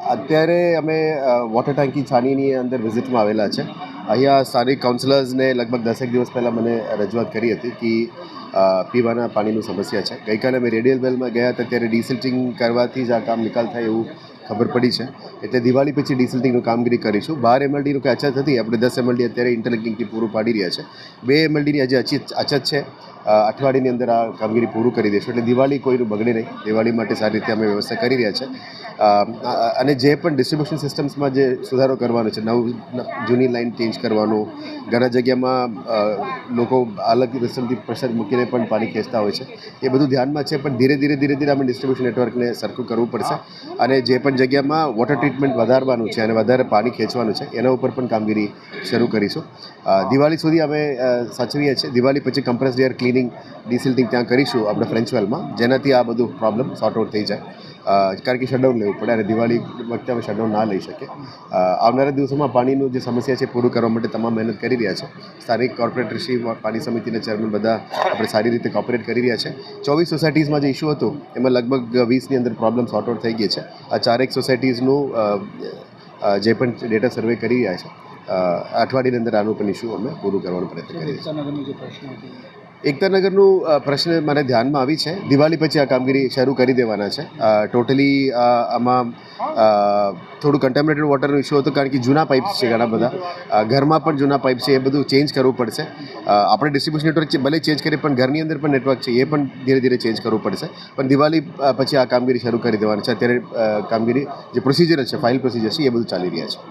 અત્યારે અમે વોટર ટાંકી છાનીની અંદર વિઝિટમાં આવેલા છે. અહીંયા સ્થાનિક કાઉન્સિલર્સને લગભગ 10 દિવસ પહેલાં મને રજૂઆત કરી હતી કે પીવાના પાણીની સમસ્યા છે. ગઈકાલે અમે રેડિયલ વેલમાં ગયા હતા ત્યારે ડિસિલ્ટિંગ કરવાથી જ આ કામ નિકાલ થાય એવું ખબર પડી છે. એટલે દિવાળી પછી ડિસિલ્ટિંગનું કામગીરી કરીશું. 12 MLDનું કંઈ અછત હતી, આપણે 10 MLD અત્યારે ઇન્ટરલિંકિંગથી પૂરું પાડી રહ્યા છે. 2 MLDની હજી અછત છે. અઠવાડિયાની અંદર આ કામગીરી પૂરું કરી દઈશું એટલે દિવાળી કોઈનું બગડે નહીં. દિવાળી માટે સારી રીતે અમે વ્યવસ્થા કરી રહ્યા છે. અને જે પણ ડિસ્ટ્રિબ્યુશન સિસ્ટમ્સમાં જે સુધારો કરવાનો છે, જૂની લાઇન ચેન્જ કરવાનું, ઘણા જગ્યામાં લોકો અલગ સિસ્ટમથી પ્રેશર મૂકીને પણ પાણી ખેંચતા હોય છે, એ બધું ધ્યાનમાં છે. પણ ધીરે ધીરે અમે ડિસ્ટ્રિબ્યુશન નેટવર્કને સરખું કરવું પડશે અને જે પણ જગ્યામાં વોટર ટ્રીટમેન્ટ વધારવાનું છે અને વધારે પાણી ખેંચવાનું છે એના ઉપર પણ કામગીરી શરૂ કરીશું. દિવાળી સુધી અમે સાચવીએ છીએ. દિવાળી પછી કમ્પ્રેસ્ડ એર ક્લિનિંગ, ડિસિલ્ટિંગ ત્યાં કરીશું આપણે ફ્રેન્ચ વેલમાં, જેનાથી આ બધું પ્રોબ્લેમ સોર્ટ આઉટ થઈ જાય. કારણ કે શટડાઉન લેવું પડે અને દિવાળી વખતે અમે શટડાઉન ના લઈ શકીએ. આવનારા દિવસોમાં પાણીનું જે સમસ્યા છે પૂરું કરવા માટે તમામ મહેનત કરી રહ્યા છે. સ્થાનિક કોર્પોરેટરશ્રી, પાણી સમિતિના ચેરમેન બધા આપણે સારી રીતે કોઓપરેટ કરી રહ્યા છે. 24 સોસાયટીઝમાં જે ઇસ્યુ હતો એમાં લગભગ 20ની અંદર પ્રોબ્લેમ સોર્ટ આઉટ થઈ ગઈ છે. આ 4 સોસાયટીઝનું જે પણ ડેટા સર્વે કરી રહ્યા છે, અઠવાડિયાની અંદર આનું પણ ઇસ્યુ અમે પૂરું કરવાનો પ્રયત્ન કરીએ છીએ. એકતાનગરનું પ્રશ્ન મને ધ્યાનમાં આવી છે. દિવાળી પછી આ કામગીરી શરૂ કરી દેવાના છે. ટોટલી આમાં થોડું કન્ટેમિનેટેડ વોટરનો ઇસ્યુ હતો કારણ કે જૂના પાઇપ્સ છે ઘણા બધા, ઘરમાં પણ જૂના પાઇપ છે, એ બધું ચેન્જ કરવું પડશે. આપણે ડિસ્ટ્રિબ્યુશન નેટવર્ક ભલે ચેન્જ કરીએ પણ ઘરની અંદર પણ નેટવર્ક છે એ પણ ધીરે ચેન્જ કરવું પડશે. પણ દિવાળી પછી આ કામગીરી શરૂ કરી દેવાની છે. અત્યારે કામગીરી જે પ્રોસિજર છે, ફાઇલ પ્રોસિજર છે, એ બધું ચાલી રહ્યા છે.